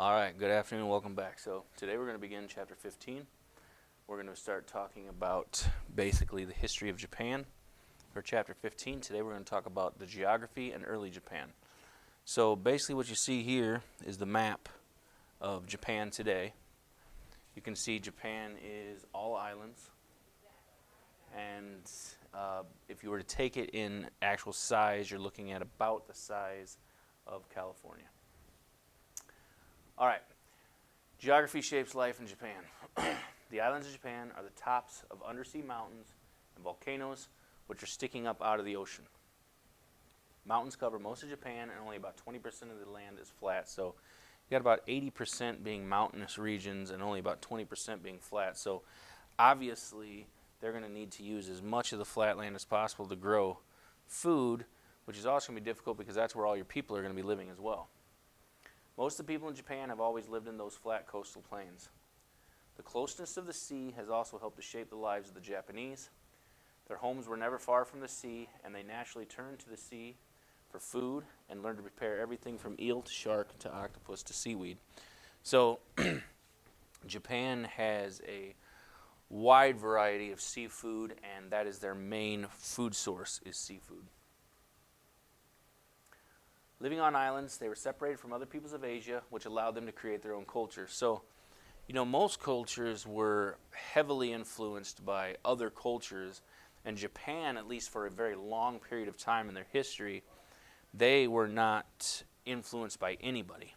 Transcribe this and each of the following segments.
All right, good afternoon, welcome back. So today we're going to begin chapter 15. We're going to start talking about basically the history of Japan. For chapter 15, today we're going to talk about the geography and early Japan. So basically what you see here is the map of Japan today. You can see Japan is all islands, and if you were to take it in actual size, you're looking at about the size of California. All right. Geography shapes life in Japan. The islands of Japan are the tops of undersea mountains and volcanoes which are sticking up out of the ocean. Mountains cover most of Japan and only about 20% of the land is flat. So you got about 80% being mountainous regions and only about 20% being flat. So obviously they're going to need to use as much of the flat land as possible to grow food, which is also going to be difficult because that's where all your people are going to be living as well. Most of the people in Japan have always lived in those flat coastal plains. The closeness of the sea has also helped to shape the lives of the Japanese. Their homes were never far from the sea, and they naturally turned to the sea for food and learned to prepare everything from eel to shark to octopus to seaweed. So Japan has a wide variety of seafood, and that is their main food source is seafood. Living on islands, they were separated from other peoples of Asia, which allowed them to create their own culture. So, most cultures were heavily influenced by other cultures, and Japan, at least for a very long period of time in their history, they were not influenced by anybody.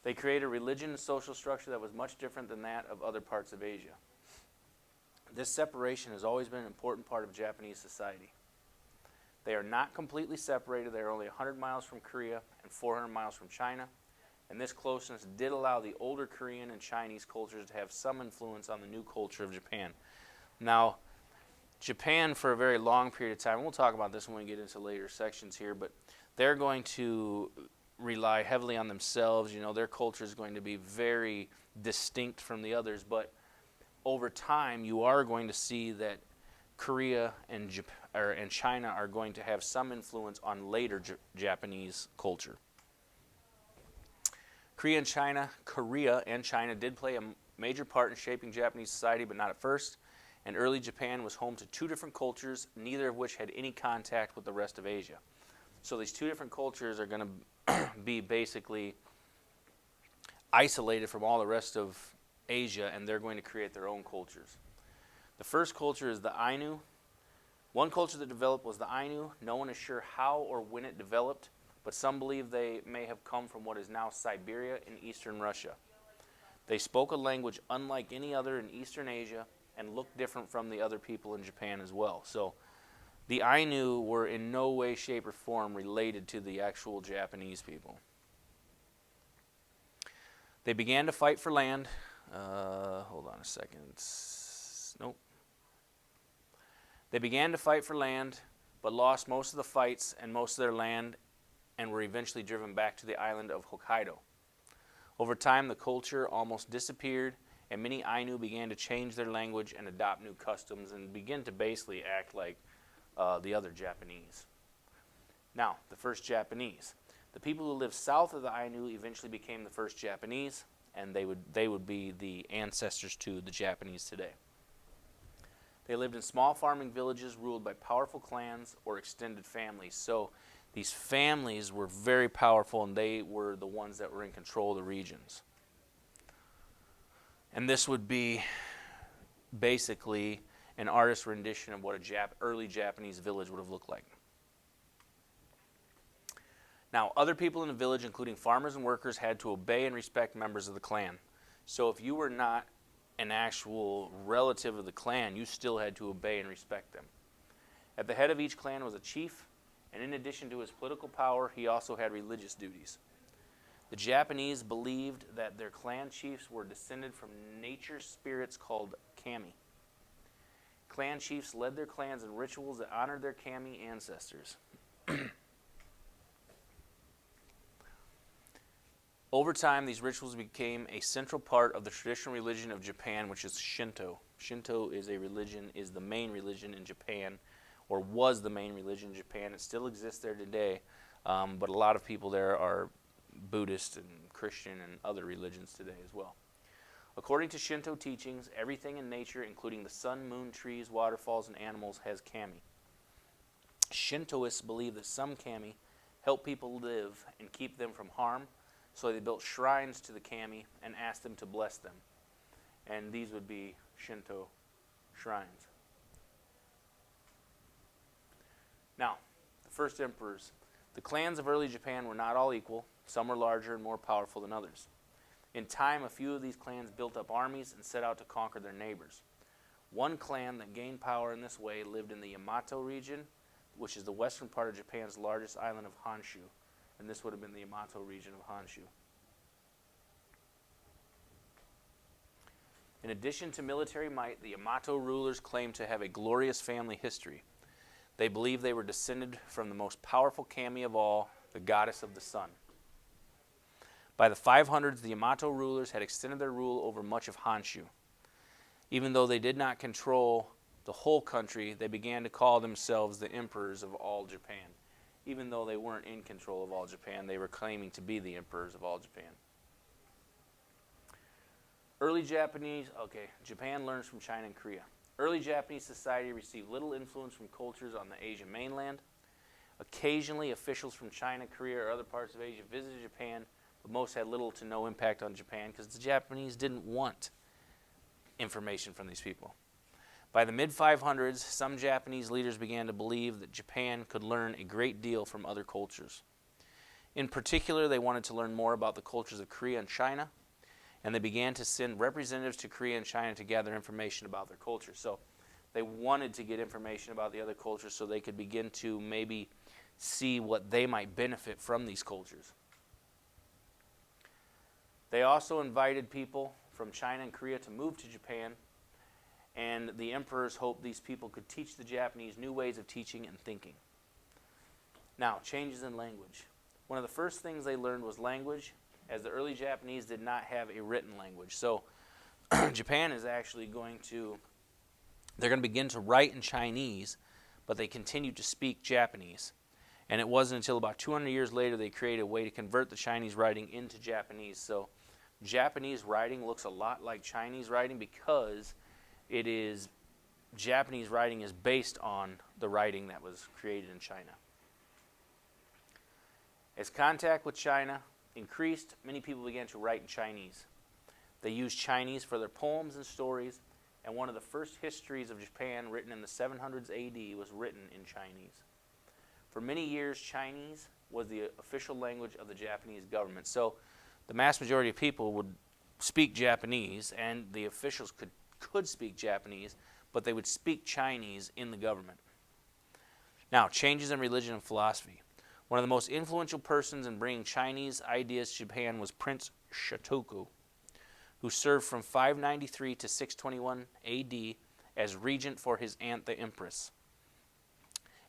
They created a religion and social structure that was much different than that of other parts of Asia. This separation has always been an important part of Japanese society. They are not completely separated. They are only 100 miles from Korea and 400 miles from China. And this closeness did allow the older Korean and Chinese cultures to have some influence on the new culture of Japan. Now, Japan for a very long period of time, and we'll talk about this when we get into later sections here, but they're going to rely heavily on themselves. Their culture is going to be very distinct from the others, but over time you are going to see that Korea and China are going to have some influence on later Japanese culture. Korea and China did play a major part in shaping Japanese society, but not at first. And early Japan was home to two different cultures, neither of which had any contact with the rest of Asia. So these two different cultures are going to be basically isolated from all the rest of Asia, and they're going to create their own cultures. The first culture is the Ainu. One culture that developed was the Ainu. No one is sure how or when it developed, but some believe they may have come from what is now Siberia in eastern Russia. They spoke a language unlike any other in Eastern Asia and looked different from the other people in Japan as well. So the Ainu were in no way, shape, or form related to the actual Japanese people. They began to fight for land. Hold on a second. Nope. They began to fight for land, but lost most of the fights and most of their land, and were eventually driven back to the island of Hokkaido. Over time, the culture almost disappeared, and many Ainu began to change their language and adopt new customs and begin to basically act like the other Japanese. Now, the first Japanese. The people who lived south of the Ainu eventually became the first Japanese, and they would be the ancestors to the Japanese today. They lived in small farming villages ruled by powerful clans or extended families. So these families were very powerful, and they were the ones that were in control of the regions. And this would be basically an artist's rendition of what a early Japanese village would have looked like. Now, other people in the village, including farmers and workers, had to obey and respect members of the clan. So if you were not an actual relative of the clan, you still had to obey and respect them. At the head of each clan was a chief, and in addition to his political power, he also had religious duties. The Japanese believed that their clan chiefs were descended from nature spirits called kami. Clan chiefs led their clans in rituals that honored their kami ancestors. Over time, these rituals became a central part of the traditional religion of Japan, which is Shinto. Shinto is the main religion in Japan, or was the main religion in Japan. It still exists there today, but a lot of people there are Buddhist and Christian and other religions today as well. According to Shinto teachings, everything in nature, including the sun, moon, trees, waterfalls, and animals, has kami. Shintoists believe that some kami help people live and keep them from harm, so they built shrines to the kami and asked them to bless them. And these would be Shinto shrines. Now, the first emperors. The clans of early Japan were not all equal. Some were larger and more powerful than others. In time, a few of these clans built up armies and set out to conquer their neighbors. One clan that gained power in this way lived in the Yamato region, which is the western part of Japan's largest island of Honshu. And this would have been the Yamato region of Honshu. In addition to military might, the Yamato rulers claimed to have a glorious family history. They believed they were descended from the most powerful kami of all, the goddess of the sun. By the 500s, the Yamato rulers had extended their rule over much of Honshu. Even though they did not control the whole country, they began to call themselves the emperors of all Japan. Even though they weren't in control of all Japan, they were claiming to be the emperors of all Japan. Japan learns from China and Korea. Early Japanese society received little influence from cultures on the Asian mainland. Occasionally, officials from China, Korea, or other parts of Asia visited Japan, but most had little to no impact on Japan because the Japanese didn't want information from these people. By the mid-500s, some Japanese leaders began to believe that Japan could learn a great deal from other cultures. In particular, they wanted to learn more about the cultures of Korea and China, and they began to send representatives to Korea and China to gather information about their cultures. So they wanted to get information about the other cultures so they could begin to maybe see what they might benefit from these cultures. They also invited people from China and Korea to move to Japan, and the emperors hoped these people could teach the Japanese new ways of teaching and thinking. Now, changes in language. One of the first things they learned was language, as the early Japanese did not have a written language. So Japan is actually they're going to begin to write in Chinese, but they continued to speak Japanese. And it wasn't until about 200 years later they created a way to convert the Chinese writing into Japanese. So Japanese writing looks a lot like Chinese writing because Japanese writing is based on the writing that was created in China. As contact with China increased, many people began to write in Chinese. They used Chinese for their poems and stories, and one of the first histories of Japan written in the 700s AD was written in Chinese. For many years, Chinese was the official language of the Japanese government. So the mass majority of people would speak Japanese, and the officials could speak Japanese, but they would speak Chinese in the government. Now, changes in religion and philosophy. One of the most influential persons in bringing Chinese ideas to Japan was Prince Shotoku, who served from 593 to 621 AD as regent for his aunt, the Empress.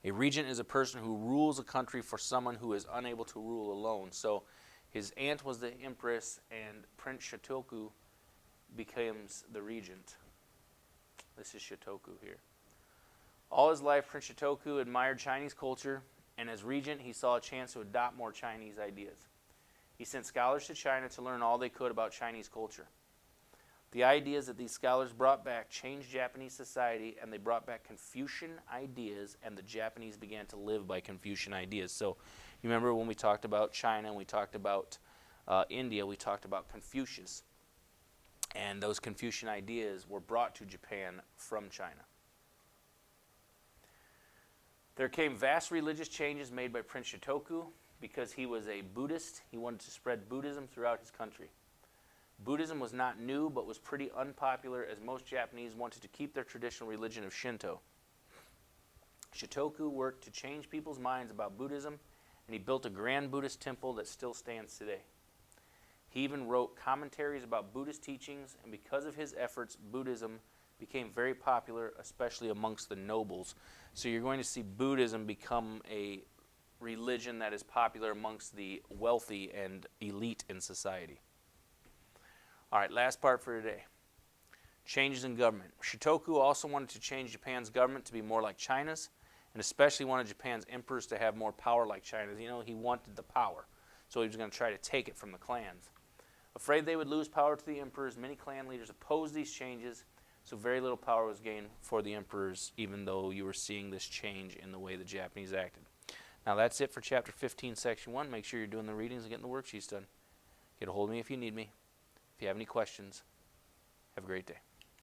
A regent is a person who rules a country for someone who is unable to rule alone. So his aunt was the Empress, and Prince Shotoku becomes the regent. This is Shotoku here. All his life, Prince Shotoku admired Chinese culture, and as regent, he saw a chance to adopt more Chinese ideas. He sent scholars to China to learn all they could about Chinese culture. The ideas that these scholars brought back changed Japanese society, and they brought back Confucian ideas, and the Japanese began to live by Confucian ideas. So you remember when we talked about China and we talked about India, we talked about Confucius. And those Confucian ideas were brought to Japan from China. There came vast religious changes made by Prince Shotoku because he was a Buddhist. He wanted to spread Buddhism throughout his country. Buddhism was not new, but was pretty unpopular as most Japanese wanted to keep their traditional religion of Shinto. Shotoku worked to change people's minds about Buddhism, and he built a grand Buddhist temple that still stands today. He even wrote commentaries about Buddhist teachings, and because of his efforts, Buddhism became very popular, especially amongst the nobles. So you're going to see Buddhism become a religion that is popular amongst the wealthy and elite in society. All right, last part for today. Changes in government. Shotoku also wanted to change Japan's government to be more like China's, and especially wanted Japan's emperors to have more power like China's. You know, he wanted the power. So he was going to try to take it from the clans. Afraid they would lose power to the emperors, many clan leaders opposed these changes, so very little power was gained for the emperors, even though you were seeing this change in the way the Japanese acted. Now that's it for Chapter 15, Section 1. Make sure you're doing the readings and getting the worksheets done. Get a hold of me if you need me. If you have any questions, have a great day.